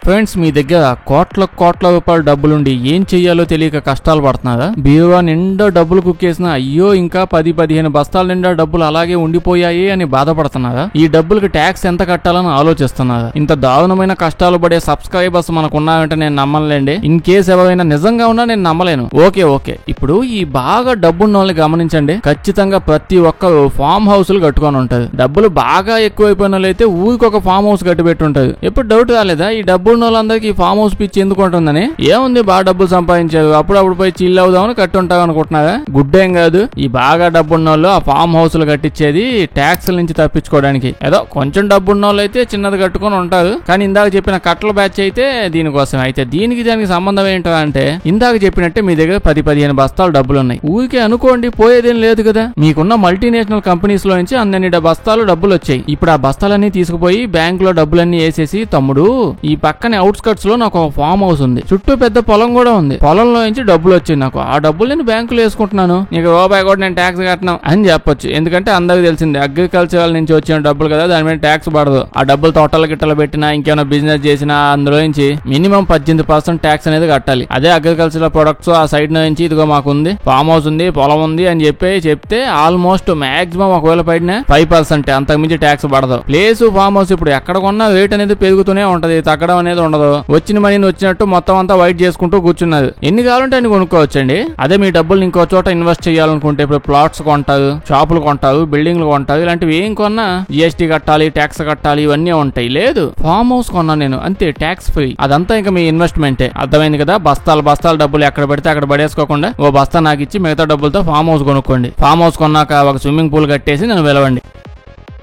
Friends, మీ దగ్గర కోట్ల రూపాయల డబ్బులుండి ఏం చెయ్యాలో తెలియక కష్టాలు పడుతున్నారా? బీరువా నిండా డబ్బులు కుక్కేసిన అయ్యో ఇంకా 10-15 బస్తాల నిండా డబ్బులు అలాగే ఉండిపోయాయి అని బాధపడుతున్నారా? ఈ డబ్బులకి ట్యాక్స్ ఎంత కట్టాలని ఆలోచిస్తున్నారా? ఇంత దారుణమైన కష్టాలు పడే సబ్స్క్రైబర్స్ మనకున్నారంటే నేను నమ్మలేండి. ఇన్ కేసు ఎవరైనా నిజంగా ఉన్నా నేను నమ్మలేను. ఓకే ఇప్పుడు ఈ బాగా డబ్బున్న వాళ్ళని గమనించండి. ఖచ్చితంగా ప్రతి ఒక్కరు ఫామ్ హౌస్లు కట్టుకొని ఉంటారు. డబ్బులు బాగా ఎక్కువైపోయిన వాళ్ళైతే ఊరికి ఒక ఫామ్ హౌస్ కట్టిపెట్టి ఉంటారు. ఎప్పుడు డౌట్ రాలేదా ఈ డబ్బున్న వాళ్ళందరికీ ఫామ్ హౌస్ పిచ్చి ఎందుకు ఉంటుందని? ఏముంది, బాగా డబ్బులు సంపాదించారు, అప్పుడు పోయి చిల్ అవుదామని కట్టుంటావు అనుకుంటున్నారా? గుడ్డేం కాదు. ఈ బాగా డబ్బున్న వాళ్ళు ఆ ఫామ్ హౌస్లు కట్టించేది ట్యాక్స్ నుంచి తప్పించుకోవడానికి. ఏదో కొంచెం డబ్బున్న వాళ్ళు అయితే చిన్నది కట్టుకొని ఉంటారు. కానీ ఇందాక చెప్పిన కట్టల బ్యాచ్ అయితే దీనికోసం. అయితే దానికి సంబంధం ఏంటో అంటే, ఇందాక చెప్పినట్టే మీ దగ్గర 10-15 బస్తాలు డబ్బులు ఉన్నాయి. ఊరికే అనుకోండి, పోయేదేం లేదు కదా. మీకున్న మల్టీనేషనల్ కంపెనీస్ లో నుంచి అన్ని బస్తాలు డబ్బులు వచ్చాయి. ఇప్పుడు ఆ బస్తాలన్నీ తీసుకుపోయి బ్యాంక్ లో డబ్బులన్నీ వేసేసి, తమ్ముడు ఈ పక్కనే అవుట్స్కట్స్ లో నాకు ఒక ఫామ్ హౌస్ ఉంది, చుట్టూ పెద్ద పొలం కూడా ఉంది, పొలంలో నుంచి డబ్బులు వచ్చాయి నాకు, ఆ డబ్బులు నేను బ్యాంకులో వేసుకుంటున్నాను, నీకు రూపాయి కూడా నేను ట్యాక్స్ కట్టినా అని చెప్పొచ్చు. ఎందుకంటే అందరికి తెలిసిందే అగ్రికల్చర్ నుంచి వచ్చిన డబ్బులు కదా, దాని మీద ట్యాక్స్ పడదు. ఆ డబ్బులు తోటల గిట్టలు పెట్టినా ఇంకేమైనా బిజినెస్ చేసినా అందులో నుంచి మినిమం 18% ట్యాక్స్ అనేది కట్టాలి. అదే అగ్రికల్చర్ ప్రొడక్ట్స్ ఆ సైడ్ నుంచి ఇదిగో మాకుంది, ఫామ్ హౌస్ ఉంది, పొలం ఉంది అని చెప్తే ఆల్మోస్ట్ మాక్సిమం ఒకవేళ పడినా 5%, అంతకుమించి ట్యాక్స్ పడదు. ప్లేస్ ఫామ్ హౌస్ ఇప్పుడు ఎక్కడ కొన్నా రేట్ అనేది పెరుగుతూనే ఉంటది, తగ్గడం అనేది ఉండదు. వచ్చిన మనీని వచ్చినట్టు మొత్తం అంతా వైట్ చేసుకుంటూ కూర్చున్నారు. ఎన్ని కావాలంటే అన్ని కొనుక్కోవచ్చండి. అదే మీ డబ్బులు ఇంకో చోట ఇన్వెస్ట్ చేయాలనుకుంటే ఇప్పుడు ప్లాట్స్ కొంటారు, షాపులు కొంటారు, బిల్డింగ్లు కొంటారు, ఇలాంటివి ఏం కొన్నా జిఎస్టీ కట్టాలి, ట్యాక్స్ కట్టాలి, ఇవన్నీ ఉంటాయి. లేదు, ఫామ్ హౌస్ కొన్నా నేను, అంతే, ట్యాక్స్ ఫ్రీ. అదంతా ఇంకా మీ ఇన్వెస్ట్మెంటే. అర్థమైంది కదా? బస్తాల డబ్బులు ఎక్కడ పడితే అక్కడ పడేసుకోకుండా ఓ బస్తా నాకు ఇచ్చి మిగతా డబ్బులతో ఫామ్ హౌస్ కొనుక్కోండి. ఫామ్ హౌస్ కొన్నాక ఒక స్విమ్మింగ్ పూల్ కట్టేసి నన్ను పిలవండి.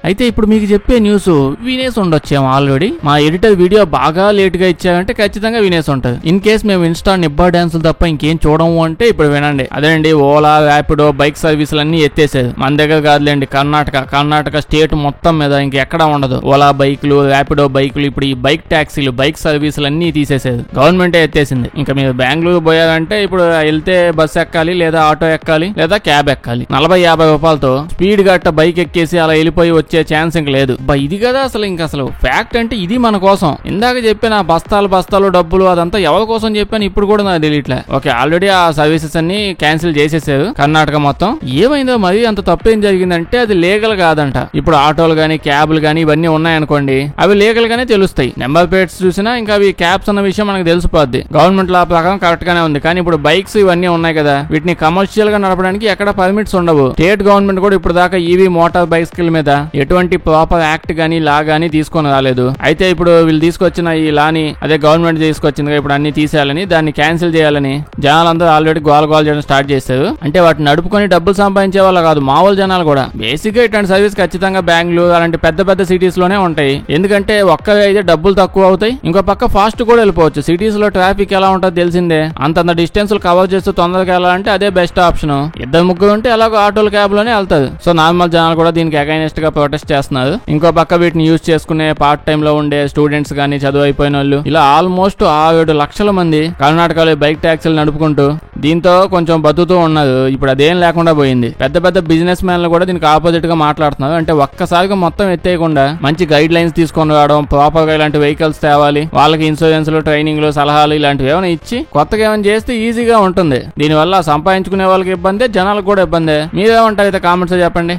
అయితే ఇప్పుడు మీకు చెప్పే న్యూస్ వినేసి ఉండొచ్చాము ఆల్రెడీ. మా ఎడిటర్ వీడియో బాగా లేట్ గా ఇచ్చారంటే ఖచ్చితంగా వినేసి ఉంటది. ఇన్ కేస్ మేము ఇన్స్టా నిబ్బా డాన్సులు తప్ప ఇంకేం చూడము అంటే ఇప్పుడు వినండి. అదేండి, ఓలా, ర్యాపిడో, బైక్ సర్వీసులు అన్ని ఎత్తేసారు. మన దగ్గర కాదులేండి, కర్ణాటక స్టేట్ మొత్తం మీద ఇంకెక్కడా ఉండదు ఓలా బైకులు, ర్యాపిడో బైకులు. ఇప్పుడు ఈ బైక్ ట్యాక్సీలు, బైక్ సర్వీసులు అన్ని తీసేసారు, గవర్నమెంటే ఎత్తేసింది. ఇంకా మీరు బెంగళూరు పోయారంటే ఇప్పుడు వెళ్తే బస్ ఎక్కాలి, లేదా ఆటో ఎక్కాలి, లేదా క్యాబ్ ఎక్కాలి. 40-50 రూపాయలతో స్పీడ్ గట్ట బైక్ ఎక్కేసి అలా వెళ్ళిపోయి వచ్చే ఛాన్స్ ఇంక లేదు. ఇది కదా అసలు ఫ్యాక్ట్ అంటే ఇది మన కోసం. ఇందాక చెప్పిన బస్తాలు డబ్బులు అదంతా ఎవరి కోసం చెప్పాను ఇప్పుడు కూడా నాకు తెలియట్లే. ఓకే, ఆల్రెడీ ఆ సర్వీసెస్ అన్ని క్యాన్సిల్ చేసేసారు కర్ణాటక మొత్తం. ఏమైందో మరి అంత తప్పేం జరిగిందంటే అది లీగల్ కాదంట. ఇప్పుడు ఆటోలు గానీ, క్యాబ్లు గానీ ఇవన్నీ ఉన్నాయనుకోండి, అవి లీగల్ గానే తెలుస్తాయి. నెంబర్ ప్లేట్స్ చూసినా ఇంకా అవి క్యాబ్స్ అన్న విషయం మనకు తెలిసిపోద్ది. గవర్నమెంట్ లా ప్రకారం కరెక్ట్ గానే ఉంది. కానీ ఇప్పుడు బైక్స్ ఇవన్నీ ఉన్నాయి కదా, వీటిని కమర్షియల్ గా నడపడానికి ఎక్కడ పర్మిట్స్ ఉండవు. స్టేట్ గవర్నమెంట్ కూడా ఇప్పుడు దాకా ఈవీ మోటార్ బైసికల్ మీద ఎటువంటి ప్రాపర్ యాక్ట్ గానీ, లా గానీ తీసుకొని రాలేదు. అయితే ఇప్పుడు వీళ్ళు తీసుకొచ్చిన ఈ లాని, అదే గవర్నమెంట్ తీసుకొచ్చింది ఇప్పుడు అన్ని తీసేయాలని, దాన్ని క్యాన్సిల్ చేయాలని జనాలందరూ ఆల్రెడీ గోల చేయడం స్టార్ట్ చేశారు. అంటే వాటిని నడుపుకొని డబ్బులు సంపాదించే వాళ్ళు కాదు, మామూలు జనాలు కూడా. బేసిక్ గా ఇట్లాంటి సర్వీస్ ఖచ్చితంగా బెంగళూరు అలాంటి పెద్ద సిటీస్ లోనే ఉంటాయి. ఎందుకంటే ఒక్కగా అయితే డబ్బులు తక్కువ అవుతాయి, ఇంకో పక్క ఫాస్ట్ కూడా వెళ్ళిపోవచ్చు. సిటీస్ లో ట్రాఫిక్ ఎలా ఉంటుందో తెలిసిందే. అంతంత డిస్టెన్స్ కవర్ చేస్తూ తొందరగా వెళ్ళాలంటే అదే బెస్ట్ ఆప్షన్. 2-3 ఉంటే ఎలాగో ఆటోలు, క్యాబ్ లోనే వెళ్తారు. సో నార్మల్ జనాలు కూడా దీనికి అగైనెస్ట్ గా ప్రొటెస్ట్ చేస్తున్నారు. ఇంకో పక్క వీటిని యూజ్ చేసుకునే పార్ట్ టైమ్ లో ఉండే స్టూడెంట్స్ గానీ, చదువు అయిపోయిన వాళ్ళు, ఇలా ఆల్మోస్ట్ 6-7 లక్షల మంది కర్ణాటకలో బైక్ ట్యాక్సీలు నడుపుకుంటూ దీంతో కొంచెం బతుకుతూ ఉన్నారు. ఇప్పుడు అదేం లేకుండా పోయింది. పెద్ద బిజినెస్ మ్యాన్లు కూడా దీనికి ఆపోజిట్ గా మాట్లాడుతున్నారు. అంటే ఒక్కసారిగా మొత్తం ఎత్తేయకుండా మంచి గైడ్ లైన్స్ తీసుకొని రావడం, ప్రాపర్ గా ఇలాంటి వెహికల్స్ తేవాలి, వాళ్ళకి ఇన్సూరెన్స్లు, ట్రైనింగ్లు, సలహాలు ఇలాంటివి ఏమైనా ఇచ్చి కొత్తగా ఏమైనా చేస్తే ఈజీగా ఉంటుంది. దీనివల్ల సంపాదించుకునే వాళ్ళకి ఇబ్బందే, జనాలకు కూడా ఇబ్బందే. మీరేమంటారు అయితే కామెంట్స్ చెప్పండి.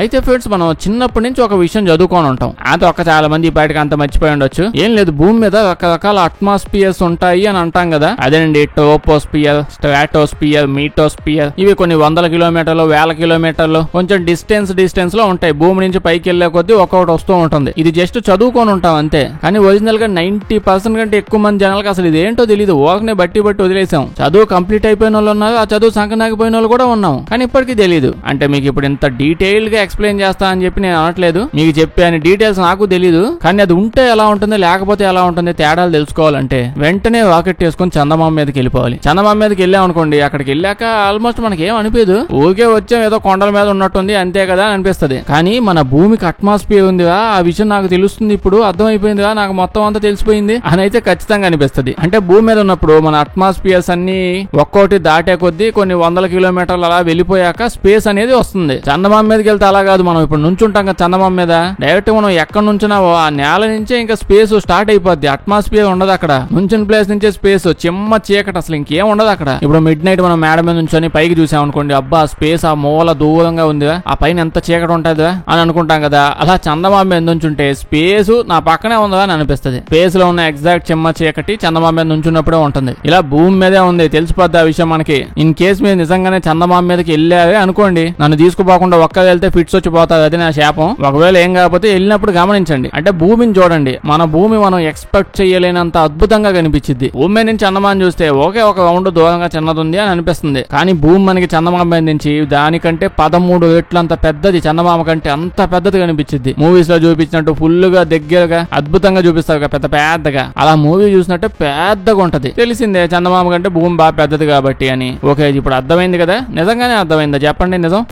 అయితే ఫ్రెండ్స్, మనం చిన్నప్పటి నుంచి ఒక విషయం చదువుకొని ఉంటాం. అది చాలా మంది బయటకు అంత మర్చిపోయి ఉండొచ్చు. ఏం లేదు, భూమి మీద రకరకాల అట్మాస్ఫియర్స్ ఉంటాయి అని అంటాం కదా. అదేనండి, ట్రోపోస్ఫియర్, స్ట్రాటోస్ఫియర్, మీటోస్ఫియర్. ఇవి కొన్ని 100 కిలోమీటర్లు, 1000 కిలోమీటర్లు కొంచెం డిస్టెన్స్ లో ఉంటాయి. భూమి నుంచి పైకి వెళ్లే కొద్దీ ఒక్కొక్కటి వస్తూ ఉంటుంది. ఇది జస్ట్ చదువుకొని ఉంటాం అంతే. కానీ ఒరిజినల్ గా 90% కంటే ఎక్కువ మంది జనాలకు అసలు ఇదేంటో తెలియదు. ఓకనే బట్టి వదిలేసాం. చదువు కంప్లీట్ అయిపోయిన వాళ్ళు ఉన్నారు, ఆ చదువు సంకనాగిపోయిన వాళ్ళు కూడా ఉన్నాం. కానీ ఇప్పటికీ తెలియదు. అంటే మీకు ఇప్పుడు ఇంత డీటెయిల్ గా ఎక్స్ప్లెయిన్ చేస్తా అని చెప్పి నేను అనట్లేదు. మీకు చెప్పే డీటెయిల్స్ నాకు తెలియదు. కానీ అది ఉంటే ఎలా ఉంటుంది, లేకపోతే ఎలా ఉంటుంది, తేడాలు తెలుసుకోవాలంటే వెంటనే రాకెట్ వేసుకొని చందమామ మీదకి వెళ్ళిపోవాలి. చందమామ మీదకి వెళ్ళాం అనుకోండి, అక్కడికి వెళ్ళాక ఆల్మోస్ట్ మనకి ఏం అనిపించదు. ఊరికే వచ్చాం, ఏదో కొండల మీద ఉన్నట్టుంది అంతే కదా అనిపిస్తుంది. కానీ మన భూమికి అట్మాస్ఫియర్ ఉందిగా, ఆ విషయం నాకు తెలుస్తుంది, ఇప్పుడు అర్థమైపోయిందిగా, నాకు మొత్తం అంతా తెలిసిపోయింది అని అయితే ఖచ్చితంగా అనిపిస్తుంది. అంటే భూమి మీద ఉన్నప్పుడు మన అట్మాస్ఫియర్స్ అన్ని ఒక్కోటి దాటే కొద్దీ కొన్ని 100 కిలోమీటర్లు అలా వెళ్ళిపోయాక స్పేస్ అనేది వస్తుంది. చందమామ మీదకి వెళ్తే అలా కాదు, మనం ఇప్పుడు నుంచుంటాం కదా చందమామ మీద, డైరెక్ట్ మనం ఎక్కడ నుంచున్నావో ఆ నేల నుంచే ఇంకా స్పేస్ స్టార్ట్ అయిపోద్ది. అట్మాస్ఫియర్ ఉండదు అక్కడ, నుంచిన ప్లేస్ నుంచే స్పేస్ చిమ్మ చీకటి, అసలు ఇంకేం ఉండదు అక్కడ. ఇప్పుడు మిడ్ నైట్ మనం మేడ మీద నుంచొని పైకి చూసాం అనుకోండి, అబ్బా స్పేస్ ఆ మూల దూరంగా ఉందిగా, ఆ పైన ఎంత చీకటి ఉంటుందా అని అనుకుంటాం కదా. అలా చందమామ మీద నుంచుంటే స్పేస్ నా పక్కనే ఉందా అని అనిపిస్తుంది. స్పేస్ లో ఉన్న ఎగ్జాక్ట్ చిమ్మ చీకటి చందమామ మీద నుంచున్నప్పుడే ఉంటుంది. ఇలా భూమి మీదే ఉంది, తెలిసిపోద్ది ఆ విషయం మనకి. ఇన్ కేసు మీరు నిజంగానే చందమామ మీదకి వెళ్ళారే అనుకోండి, నన్ను తీసుకుపోకుండా ఒక్క వెళ్తే ఫిట్స్ వచ్చి పోతుంది, అది నా శాపం. ఒకవేళ ఏం కాకపోతే వెళ్ళినప్పుడు గమనించండి, అంటే భూమిని చూడండి. మన భూమి మనం ఎక్స్పెక్ట్ చేయలేనంత అద్భుతంగా కనిపించింది. భూమి మీద నుంచి చందమామ చూస్తే ఓకే ఒక రౌండ్ దూరంగా చిన్నది ఉంది అని అనిపిస్తుంది, కానీ భూమి మనకి చందమామ మీద నుంచి దానికంటే 13 రెట్లంత పెద్దది, చందమామ కంటే అంత పెద్దది కనిపించింది. మూవీస్ లో చూపించినట్టు ఫుల్ గా దగ్గరగా అద్భుతంగా చూపిస్తారు పెద్ద పెద్దగా, అలా మూవీ చూసినట్టు పెద్దగా ఉంటది. తెలిసిందే చందమామ కంటే భూమి బాగా పెద్దది కాబట్టి అని. ఓకే ఇప్పుడు అర్థమైంది కదా, నిజంగానే అర్థమైందా చెప్పండి నిజం.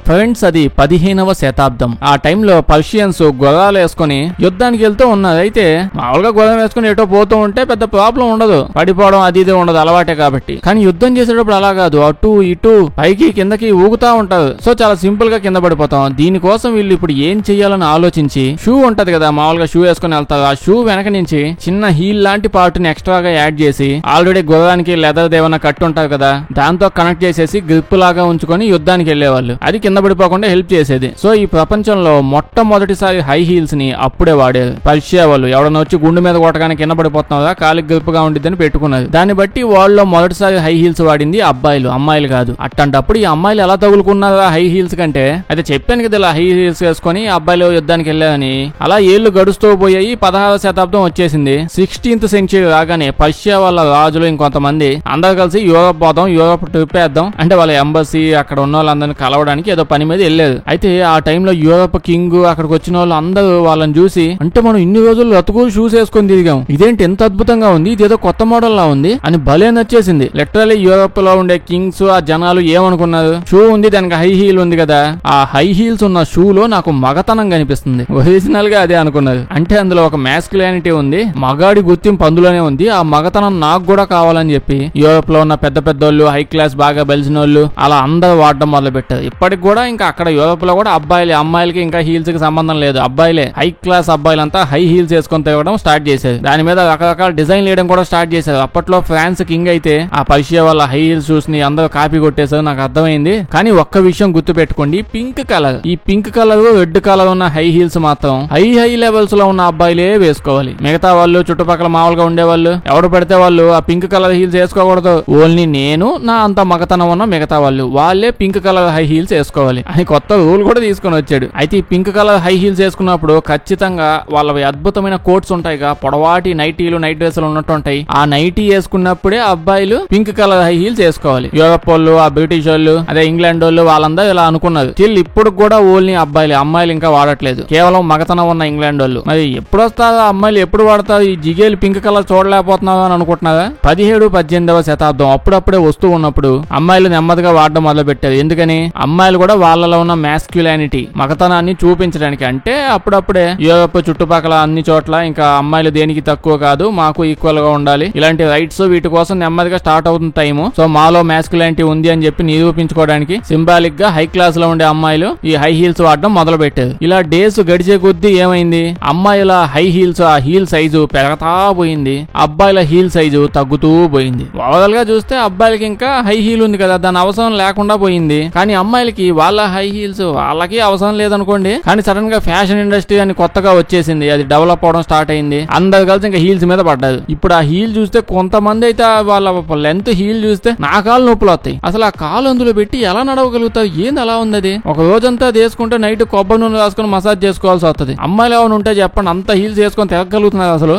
ఫ్రెండ్స్ అది 15వ శతాబ్దం. ఆ టైంలో పర్షియన్స్ గుర్రాలు వేసుకుని యుద్ధానికి వెళ్తూ ఉన్నారు. అయితే మామూలుగా గుర్రం వేసుకుని ఎటో పోతూ ఉంటే పెద్ద ప్రాబ్లం ఉండదు, పడిపోవడం అది ఇది ఉండదు, అలవాటే కాబట్టి. కానీ యుద్ధం చేసేటప్పుడు అలా కాదు, అటు ఇటు పైకి కిందకి ఊగుతా ఉంటారు. సో చాలా సింపుల్ గా కింద పడిపోతాం. దీనికోసం వీళ్ళు ఇప్పుడు ఏం చెయ్యాలని ఆలోచించి, షూ ఉంటది కదా మామూలుగా షూ వేసుకుని వెళ్తారు, ఆ షూ వెనక నుంచి చిన్న హీల్ లాంటి పార్ట్ ని ఎక్స్ట్రాగా యాడ్ చేసి, ఆల్రెడీ గుర్రానికి లెదర్ దేవన్న కట్టు ఉంటారు కదా దాంతో కనెక్ట్ చేసేసి గ్రిప్ లాగా ఉంచుకొని యుద్ధానికి వెళ్లేవాళ్ళు. అది కింద పడిపోకుండా హెల్ప్ చేసేది. సో ఈ ప్రపంచంలో మొట్టమొదటిసారి హై హీల్స్ ని అప్పుడే వాడేది. పర్షియా వాళ్ళు ఎవడన్నా వచ్చి గుండు మీద కొట్టగానే కింద పడిపోతున్నారా, కాలికి గ్రిప్ గా ఉండిద్దని పెట్టుకున్నది. దాన్ని బట్టి వాళ్ళు మొదటిసారి హై హీల్స్ వాడింది అబ్బాయిలు, అమ్మాయిలు కాదు. అట్టంటప్పుడు ఈ అమ్మాయిలు ఎలా తగులుకున్నారా హై హీల్స్ కంటే, అయితే చెప్పాను కదా ఇలా హై హీల్స్ వేసుకుని అబ్బాయిలు యుద్ధానికి వెళ్ళారని. అలా ఏళ్లు గడుస్తూ పోయాయి. 16వ శతాబ్దం వచ్చేసింది. 16th సెంచరీ రాగానే పర్షియా వాళ్ళ రాజులు ఇంకొంతమంది అందరు కలిసి యూరోప్ పోదాం, యూరోప్ ట్రిప్ వేద్దాం అంటే వాళ్ళ ఎంబసీ అక్కడ ఉన్న వాళ్ళందరినీ కలవడానికి ఏదో పని మీద వెళ్ళలేదు. అయితే ఆ టైంలో యూరోప్ కింగ్ అక్కడికి వచ్చిన వాళ్ళు అందరూ వాళ్ళని చూసి, అంటే మనం ఇన్ని రోజులు రతుకులు షూస్ వేసుకొని తిరిగాం, ఇదేంటి ఎంత అద్భుతంగా ఉంది, ఇదేదో కొత్త మోడల్ లా ఉంది అని భలే నచ్చేసింది. లిటరలీ యూరోప్ లో ఉండే కింగ్స్ ఆ జనాలు ఏమనుకున్నారు, షూ ఉంది దానికి హై హీల్ ఉంది కదా, ఆ హై హీల్స్ ఉన్న షూ లో నాకు మగతనం కనిపిస్తుంది, ఒరిజినల్ గా అదే అనుకున్నారు. అంటే అందులో ఒక మ్యాస్కులానిటీ ఉంది, మగాడి గుర్తింపు అందులోనే ఉంది, ఆ మగతనం నాకు కూడా కావాలని చెప్పి యూరోప్ లో ఉన్న పెద్ద పెద్దోళ్ళు హై క్లాస్ బాగా బలిసిన వాళ్ళు అలా అందరూ వాడడం మొదలు పెట్టారు. ఇప్పటికి కూడా ఇంకా అక్కడ యూరోప్ లో కూడా అబ్బాయిలే, అమ్మాయిలకి ఇంకా హీల్స్ కి సంబంధం లేదు, అబ్బాయిలే హై క్లాస్ అబ్బాయిలంతా హై హీల్స్ వేసుకొని తిరగడం స్టార్ట్ చేశారు. దాని మీద రకరకాల డిజైన్ వేయడం కూడా స్టార్ట్ చేశారు. అప్పట్లో ఫ్రాన్స్ కింగ్ అయితే ఆ పర్షియా వాళ్ళ హై హీల్స్ చూసి అందరూ కాపీ కొట్టేశారు, నాకు అర్థమైంది. కానీ ఒక్క విషయం గుర్తు పెట్టుకోండి, పింక్ కలర్, ఈ పింక్ కలర్ రెడ్ కలర్ ఉన్న హై హీల్స్ మాత్రం హై లెవెల్స్ లో ఉన్న అబ్బాయిలే వేసుకోవాలి. మిగతా వాళ్ళు చుట్టుపక్కల మామూలుగా ఉండేవాళ్ళు ఎవరు పెడితే వాళ్ళు ఆ పింక్ కలర్ హీల్స్ వేసుకోకూడదు. ఓన్లీ నేను నా అంత మగతనం ఉన్న మిగతా వాళ్ళు వాళ్ళే పింక్ కలర్ హై హీల్స్ వేసుకోవాలి అని కొత్త రూల్ కూడా తీసుకొని వచ్చాడు. అయితే ఈ పింక్ కలర్ హై హీల్స్ వేసుకున్నప్పుడు ఖచ్చితంగా వాళ్ళవి అద్భుతమైన కోట్స్ ఉంటాయిగా, పొడవాటి నైటీలు నైట్ డ్రెస్సులు ఉన్నట్టు ఉంటాయి. ఆ నైటీ వేసుకున్నప్పుడే అబ్బాయిలు పింక్ కలర్ హై హీల్స్ వేసుకోవాలి. యూరోప్ వాళ్ళు, ఆ బ్రిటిష్ వాళ్ళు, అదే ఇంగ్లాండ్ వాళ్ళు వాళ్ళందరూ ఇలా అనుకున్నారు. స్టిల్ ఇప్పుడు కూడా ఓన్లీ అబ్బాయిలు, అమ్మాయిలు ఇంకా వాడట్లేదు, కేవలం మగతనం ఉన్న ఇంగ్లాండ్ వాళ్ళు. మరి ఎప్పుడు వస్తారా అమ్మాయిలు, ఎప్పుడు వాడతారు ఈ జిగేలు పింక్ కలర్ చూడలేకపోతున్నావు అని అనుకుంటున్నారా? 17-18వ శతాబ్దం అప్పుడప్పుడే వస్తూ ఉన్నప్పుడు అమ్మాయిలు నెమ్మదిగా వాడడం మొదలు పెట్టారు. ఎందుకని, అమ్మాయిలు కూడా వాళ్ళలో ఉన్న మ్యాస్క్యులానిటీ మగతనాన్ని చూపించడానికి. అంటే అప్పుడప్పుడే యూరోప్ చుట్టుపక్కల అన్ని చోట్ల ఇంకా అమ్మాయిలు దేనికి తక్కువ కాదు, మాకు ఈక్వల్ గా ఉండాలి, ఇలాంటి రైట్స్ వీటి కోసం నెమ్మదిగా స్టార్ట్ అవుతుంది టైము. సో మాలో మ్యాస్క్యులానిటీ ఉంది అని చెప్పి నిరూపించుకోవడానికి సింబాలిక్ గా హై క్లాస్ లో ఉండే అమ్మాయిలు ఈ హై హీల్స్ వాడడం మొదలు పెట్టారు. ఇలా డేస్ గడిచే కొద్దీ ఏమైంది, అమ్మాయిల హై హీల్స్ ఆ హీల్ సైజు పెరగతా పోయింది, అబ్బాయిల హీల్ సైజు తగ్గుతూ పోయింది. ఓవరాల్ గా చూస్తే అబ్బాయిలకి ఇంకా హై హీల్ ఉంది కదా, దాని అవసరం లేకుండా పోయింది. కానీ అమ్మాయిలకి వాళ్ళ హై హీల్స్ వాళ్ళకి అవసరం లేదనుకోండి, కానీ సడన్ గా ఫ్యాషన్ ఇండస్ట్రీ అని కొత్తగా వచ్చేసింది, అది డెవలప్ అవడం స్టార్ట్ అయింది, అందరు కలిసి ఇంకా హీల్స్ మీద పడ్డారు. ఇప్పుడు ఆ హీల్ చూస్తే కొంతమంది అయితే వాళ్ళ లెంత్ హీల్ చూస్తే నా కాలు నొప్పులు వస్తాయి, అసలు ఆ కాలు అందులో పెట్టి ఎలా నడవగలుగుతారు, ఏంది అలా ఉంది అది, ఒక రోజంతా తీసుకుంటే నైట్ కొబ్బరి నూనె రాసుకుని మసాజ్ చేసుకోవాల్సి వస్తుంది. అమ్మాయిలు ఏమైనా ఉంటే చెప్పండి, అంత హీల్స్ వేసుకొని తిరగలుగుతున్నారు అసలు.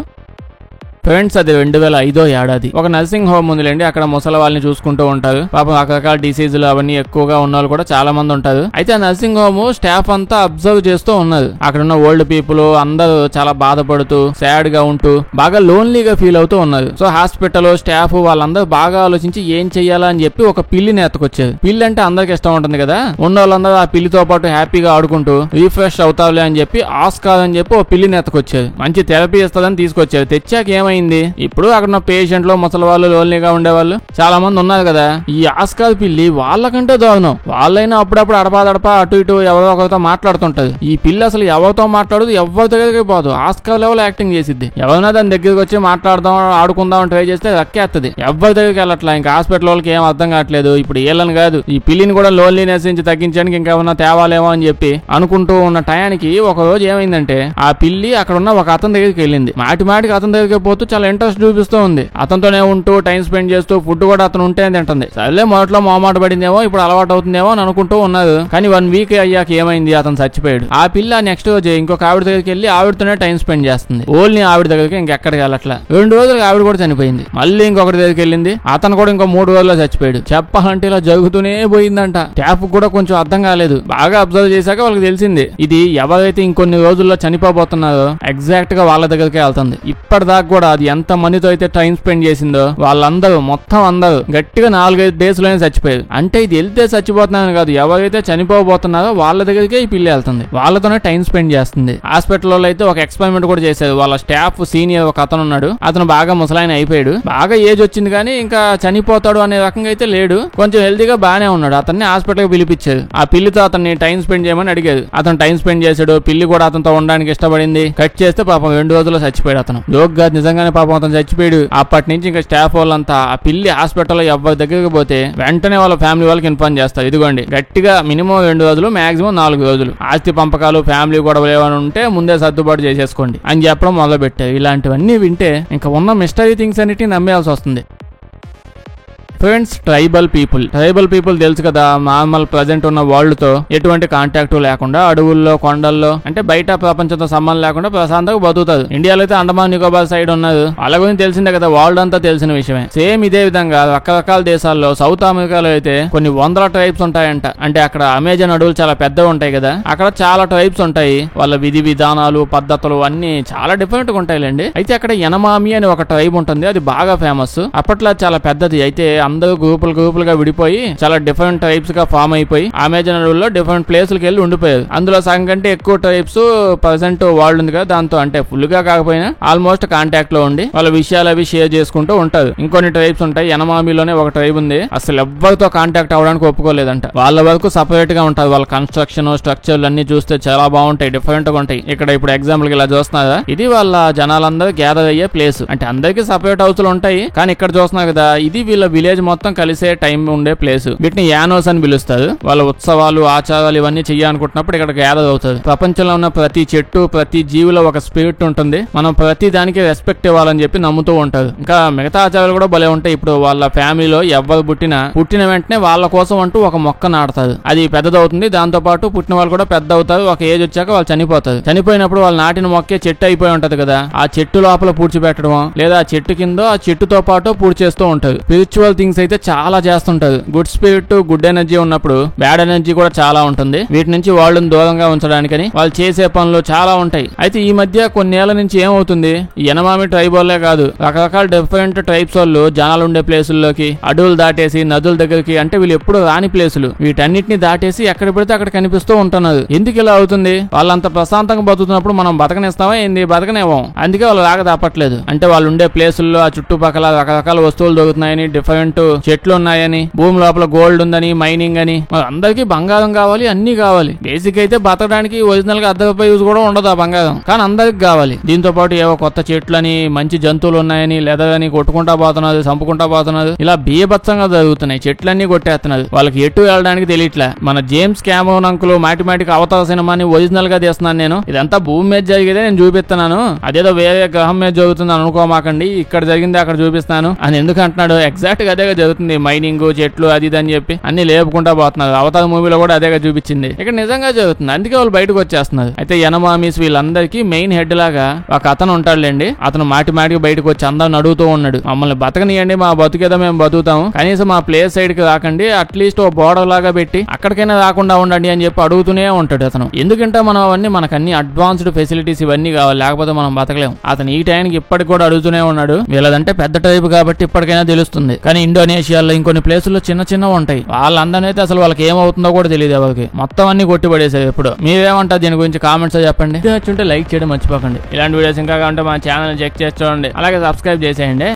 ఫ్రెండ్స్ అది 2005 ఏడాది. ఒక నర్సింగ్ హోమ్ ఉందిలేండి, అక్కడ ముసలి వాళ్ళని చూసుకుంటూ ఉంటారు. పాపం రకరకాల డిసీజులు అవన్నీ ఎక్కువగా ఉన్న వాళ్ళు కూడా చాలా మంది ఉంటారు. అయితే ఆ నర్సింగ్ హోమ్ స్టాఫ్ అంతా అబ్జర్వ్ చేస్తూ ఉన్నారు. అక్కడ ఉన్న ఓల్డ్ పీపుల్ అందరూ చాలా బాధపడుతూ సాడ్ గా ఉంటూ బాగా లోన్లీగా ఫీల్ అవుతూ ఉన్నారు. సో హాస్పిటల్ స్టాఫ్ వాళ్ళందరూ బాగా ఆలోచించి ఏం చెయ్యాలని చెప్పి ఒక పిల్లిని ఎత్తుకొచ్చారు. పిల్లి అంటే అందరికి ఇష్టం ఉంటుంది కదా, ఉన్న వాళ్ళందరూ ఆ పిల్లితో పాటు హ్యాపీగా ఆడుకుంటూ రీఫ్రెష్ అవుతావులే అని చెప్పి ఆస్కార్ అని చెప్పి ఒక పిల్లిని ఎత్తుకొచ్చారు. మంచి థెరపీ ఇస్తుందని తీసుకొచ్చారు. తెచ్చాక ఏమైంది? ఇప్పుడు అక్కడ ఉన్న పేషెంట్లు, ముసలి వాళ్ళు, లోన్లీగా ఉండేవాళ్ళు చాలా మంది ఉన్నారు కదా. ఈ ఆస్కాల్ పిల్లి వాళ్ళకంటే దారుణం. వాళ్ళైనా అప్పుడప్పుడు అడపా అటు ఇటు ఎవరో ఒకరితో మాట్లాడుతుంటది. ఈ పిల్లి అసలు ఎవరితో మాట్లాడదు, ఎవరి దగ్గరికి పోదు. ఆస్కాల్ లెవెల్ యాక్టింగ్ చేసిద్ది. ఎవరైనా దాని దగ్గరికి వచ్చి మాట్లాడదాం, ఆడుకుందాం ట్రై చేస్తే రక్కేస్తుంది. ఎవరి దగ్గరికి వెళ్ళట్లా. ఇంకా హాస్పిటల్ వాళ్ళకి ఏం అర్థం కావట్లేదు. ఇప్పుడు వీళ్ళని కాదు, ఈ పిల్లిని కూడా లోన్లీనెస్ నుంచి తగ్గించడానికి ఇంకేమన్నా తేవాలేమో అని చెప్పి అనుకుంటూ ఉన్న టయానికి ఒక రోజు ఏమైందంటే ఆ పిల్లి అక్కడ ఉన్న ఒక అతని దగ్గరికి వెళ్ళింది. మాటికి అతని దగ్గరికి పోతూ చాలా ఇంట్రెస్ట్ చూపిస్తూ ఉంది. అతనితోనే ఉంటూ టైం స్పెండ్ చేస్తూ ఫుడ్ కూడా అతను ఉంటే తింటుంది. సరేలే మొదట్లో మొహమాట పడిందేమో, ఇప్పుడు అలవాటు అవుతుందేమో అని అనుకుంటూ ఉన్నారు. కానీ 1 వీక్ అయ్యాక ఏమైంది, అతను చచ్చిపోయాడు. ఆ పిల్ల నెక్స్ట్ రోజు ఇంకొక ఆవిడ దగ్గరికి వెళ్ళి ఆవిడతోనే టైం స్పెండ్ చేస్తుంది. ఓన్లీ ఆవిడ దగ్గరికి ఇంకెక్కడికి వెళ్ళట్లా. 2 రోజులకు ఆవిడ కూడా చనిపోయింది. మళ్ళీ ఇంకొకటి దగ్గరికి వెళ్ళింది. అతను కూడా ఇంకో 3 రోజుల్లో చచ్చిపోయాడు. చెప్పాలంటే ఇలా జరుగుతూనే పోయిందంట. ట్యాప్ కూడా కొంచెం అర్థం కాలేదు. బాగా అబ్జర్వ్ చేశాక వాళ్ళకి తెలిసింది ఇది ఎవరైతే ఇంకొన్ని రోజుల్లో చనిపోబోతున్నారో ఎగ్జాక్ట్ గా వాళ్ళ దగ్గరికి వెళ్తుంది. ఇప్పటిదాకా కూడా అది ఎంత మందితో అయితే టైం స్పెండ్ చేసిందో వాళ్ళందరూ మొత్తం అందరూ గట్టిగా 4-5 డేస్ లోనే చచ్చిపోయారు. అంటే ఇది వెళ్తే చచ్చిపోతున్నారని కాదు, ఎవరైతే చనిపోబోతున్నారో వాళ్ళ దగ్గరికే ఈ పిల్లి వెళ్తుంది. వాళ్ళతోనే టైం స్పెండ్ చేస్తుంది. హాస్పిటల్లో అయితే ఒక ఎక్స్పెరిమెంట్ కూడా చేశారు. వాళ్ళ స్టాఫ్ సీనియర్ ఒక అతను ఉన్నాడు. అతను బాగా ముసలాయన అయిపోయాడు. బాగా ఏజ్ వచ్చింది కానీ ఇంకా చనిపోతాడు అనే రకంగా అయితే లేడు. కొంచెం హెల్తీగా బాగానే ఉన్నాడు. అతన్ని హాస్పిటల్ కి పిలిపించారు. ఆ పిల్లితో అతన్ని టైం స్పెండ్ చేయమని అడిగారు. అతను టైం స్పెండ్ చేశాడు. పిల్లి కూడా అతనితో ఉండడానికి ఇష్టపడింది. కట్ చేస్తే పాపం 2 రోజుల్లో చచ్చిపోయాడు అతను. జోక్ గా నిజంగానే పాపం అతను చచ్చిపోయాడు. అప్పటి నుంచి ఇంకా స్టాఫ్ వాళ్ళంతా ఆ పిల్లి హాస్పిటల్లో ఎవరి దగ్గరికి పోతే వెంటనే వాళ్ళ ఫ్యామిలీ వాళ్ళకి ఇన్ఫార్మ్ చేస్తారు. ఇదిగోండి గట్టిగా మినిమం 2 రోజులు, మాక్సిమం 4 రోజులు ఆస్తి పంపకాలు, ఫ్యామిలీ గొడవలు ఏమైనా ఉంటే ముందే సర్దుబాటు చేసేసుకోండి అని చెప్పడం మొదలు పెట్టారు. ఇలాంటివన్నీ వింటే ఇంకా ఉన్న మిస్టరీ థింగ్స్ అన్నిటిని నమ్మేయాల్సి వస్తుంది. ఫ్రెండ్స్, ట్రైబల్ పీపుల్ తెలుసు కదా, నార్మల్ ప్రజెంట్ ఉన్న వరల్డ్ తో ఎటువంటి కాంటాక్ట్ లేకుండా అడవుల్లో, కొండల్లో అంటే బయట ప్రపంచంతో సంబంధం లేకుండా ప్రశాంతంగా బతుకుతారు. ఇండియాలో అయితే అండమాన్ నికోబార్ సైడ్ ఉన్నారు. వాళ్ళ గురించి తెలిసిందే కదా, వరల్డ్ అంతా తెలిసిన విషయమే. సేమ్ ఇదే విధంగా రకరకాల దేశాల్లో సౌత్ అమెరికాలో అయితే కొన్ని 100 ట్రైబ్స్ ఉంటాయంట. అంటే అక్కడ అమెజాన్ అడవులు చాలా పెద్దగా ఉంటాయి కదా, అక్కడ చాలా ట్రైబ్స్ ఉంటాయి. వాళ్ళ విధి విధానాలు, పద్ధతులు అన్ని చాలా డిఫరెంట్ గా ఉంటాయిలేండి. అయితే అక్కడ యనమామి అని ఒక ట్రైబ్ ఉంటుంది. అది బాగా ఫేమస్. అప్పట్లో చాలా పెద్దది. అయితే అందరూ గ్రూపులుగా విడిపోయి చాలా డిఫరెంట్ ట్రైబ్స్ గా ఫామ్ అయిపోయి అమెజాన్ అడవుల్లో డిఫరెంట్ ప్లేసులకు వెళ్ళి ఉండిపోయారు. అందులో సగం కంటే ఎక్కువ ట్రైబ్స్ ప్రెసెంట్ వరల్డ్ ఉంది కదా, దాంతో అంటే ఫుల్ గా కాకపోయినా ఆల్మోస్ట్ కాంటాక్ట్ లో ఉండి వాళ్ళ విషయాలు అవి షేర్ చేసుకుంటూ ఉంటారు. ఇంకొన్ని ట్రైబ్స్ ఉంటాయి. యనమామిలోనే ఒక ట్రైబ్ ఉంది, అసలు ఎవ్వరితో కాంటాక్ట్ అవ్వడానికి ఒప్పుకోలేదంట. వాళ్ళ వరకు సపరేట్ గా ఉంటారు. వాళ్ళ కన్స్ట్రక్షన్, స్ట్రక్చర్లు అన్ని చూస్తే చాలా బాగుంటాయి, డిఫరెంట్ గా ఉంటాయి. ఇక్కడ ఇప్పుడు ఎగ్జాంపుల్ కి ఇలా చూస్తున్నారా, ఇది వాళ్ళ జనాలందరూ గ్యాదర్ అయ్యే ప్లేస్. అంటే అందరికీ సపరేట్ హౌస్లు ఉంటాయి, కానీ ఇక్కడ చూస్తున్నారు కదా, ఇది వీళ్ళ విలేజ్ మొత్తం కలిసే టైం ఉండే ప్లేస్. వీటిని యానోస్ అని పిలుస్తారు. వాళ్ళ ఉత్సవాలు, ఆచారాలు ఇవన్నీ చెయ్యాలనుకుంటున్నప్పుడు ఇక్కడ గ్యాదర్ అవుతారు. ప్రపంచంలో ఉన్న ప్రతి చెట్టు, ప్రతి జీవిలో ఒక స్పిరిట్ ఉంటుంది. మనం ప్రతి దానికి రెస్పెక్ట్ ఇవ్వాలని చెప్పి నమ్ముతూ ఉంటారు. ఇంకా మిగతా ఆచారాలు కూడా భలే ఉంటాయి. ఇప్పుడు వాళ్ళ ఫ్యామిలీలో ఎవరు పుట్టిన వెంటనే వాళ్ళ కోసం అంటూ ఒక మొక్క నాటుతారు. అది పెద్దదవుతుంది. దాంతో పాటు పుట్టిన వాళ్ళు కూడా పెద్ద అవుతారు. ఒక ఏజ్ వచ్చాక వాళ్ళు చనిపోతారు. చనిపోయినప్పుడు వాళ్ళు నాటిన మొక్కే చెట్టు అయిపోయి ఉంటది కదా, ఆ చెట్టు లోపల పూడ్చిపెట్టడం లేదా ఆ చెట్టు కింద ఆ చెట్టుతో పాటు పూడ్చేస్తూ ఉంటారు. స్పిరిచువల్ థింగ్స్ అయితే చాలా చేస్తుంటారు. గుడ్ స్పిరిట్, గుడ్ ఎనర్జీ ఉన్నప్పుడు బ్యాడ్ ఎనర్జీ కూడా చాలా ఉంటుంది. వీటి నుంచి వాళ్ళని దూరంగా ఉంచడానికని వాళ్ళు చేసే పనులు చాలా ఉంటాయి. అయితే ఈ మధ్య కొన్నేళ్ల నుంచి ఏమవుతుంది, ఈ యనమామి ట్రైబ్ వాళ్ళే కాదు, రకరకాల డిఫరెంట్ ట్రైబ్స్ వాళ్ళు జనాలు ఉండే ప్లేసుల్లోకి, అడవులు దాటేసి నదుల దగ్గరికి, అంటే వీళ్ళు ఎప్పుడు రాని ప్లేసులు, వీటన్నిటిని దాటేసి ఎక్కడ పెడితే అక్కడ కనిపిస్తూ ఉంటున్నారు. ఎందుకు ఇలా అవుతుంది? వాళ్ళంత ప్రశాంతంగా బతుకుతున్నప్పుడు మనం బతకనిస్తామా ఏంది? బతకనేమో. అందుకే వాళ్ళు రాక తప్పట్లేదు. అంటే వాళ్ళు ఉండే ప్లేసుల్లో ఆ చుట్టుపక్కల రకరకాల వస్తువులు దొరుకుతున్నాయని, డిఫరెంట్ చెట్లు ఉన్నాయని, భూమి లోపల గోల్డ్ ఉందని, మైనింగ్ అని, అందరికీ బంగారం కావాలి, అన్ని కావాలి. బేసిక్ అయితే బతకడానికి ఒరిజినల్ గా ₹1 యూజ్ కూడా ఉండదు ఆ బంగారం, కానీ అందరికి కావాలి. దీంతో పాటు ఏవో కొత్త చెట్లని, మంచి జంతువులు ఉన్నాయని, లెదరని కొట్టుకుంటా పోతున్నారు, చంపుకుంటా పోతున్నారు. ఇలా బీభత్సంగా జరుగుతున్నాయి. చెట్లన్నీ కొట్టేస్తున్నారు. వాళ్ళకి ఎటు వెళ్ళడానికి తెలియట్లే. మన జేమ్స్ క్యామరూన్ అంకుల్ మాటిమాటికి అవతార సినిమాని ఒరిజినల్ గా తీస్తున్నాను నేను, ఇదంతా భూమి మీద జరిగేదే నేను చూపిస్తున్నాను, అదేదో వేరే గ్రహం మీద జరుగుతుంది అనుకోమాకండి, ఇక్కడ జరిగింది అక్కడ చూపిస్తాను అని ఎందుకు అంటున్నాడు? ఎగ్జాక్ట్ గా అదేగా జరుగుతుంది. మైనింగ్, చెట్లు, అది అని చెప్పి అన్ని లేపుకుంటా పోతున్నారు. అవతార మూవీలో కూడా అదేగా చూపించింది. ఇక్కడ నిజంగా జరుగుతుంది. అందుకే వాళ్ళు బయటకు వచ్చేస్తున్నారు. అయితే యనమామీస్ వీళ్ళందరికీ మెయిన్ హెడ్ లాగా ఒక అతను ఉంటాడులేండి. అతను మాటికి బయటకు వచ్చి అందరిని అడుగుతూ ఉన్నాడు, మమ్మల్ని బతకనియండి, మా బతుకేదో మేము బతుకుతాము, కనీసం మా ప్లేస్ సైడ్ కి రాకండి, అట్లీస్ట్ ఓ బోర్డర్ లాగా పెట్టి అక్కడికైనా రాకుండా ఉండండి అని చెప్పి అడుగుతూనే ఉంటాడు అతను. ఎందుకంటే మనం అవన్నీ, మనకు అన్ని అడ్వాన్స్డ్ ఫెసిలిటీస్ ఇవన్నీ కావాలి, లేకపోతే మనం బతకలేము. అతను ఈ టైంకి ఇప్పటికి కూడా అడుగుతూనే ఉన్నాడు. వీళ్ళదంటే పెద్ద టైప్ కాబట్టి ఇప్పటికైనా తెలుస్తుంది. కానీ ఇండోనేషియాలో ఇంకొన్ని ప్లేసుల్లో చిన్న చిన్నవి ఉంటాయి. వాళ్ళందరినీ అయితే అసలు వాళ్ళకి ఏమవుతుందో కూడా తెలియదు. ఎవరికి మొత్తం అన్ని కొట్టిపడేసేది. ఎప్పుడు మీరేమంటారు దీని గురించి కామెంట్స్ చెప్పండి. నచ్చుంటే లైక్ చేయడం మర్చిపోకండి. ఇలాంటి వీడియోస్ ఇంకా కావాలంటే మా ఛానల్ చెక్ చేసి చూడండి. అలాగే సబ్స్క్రైబ్ చేసేయండి.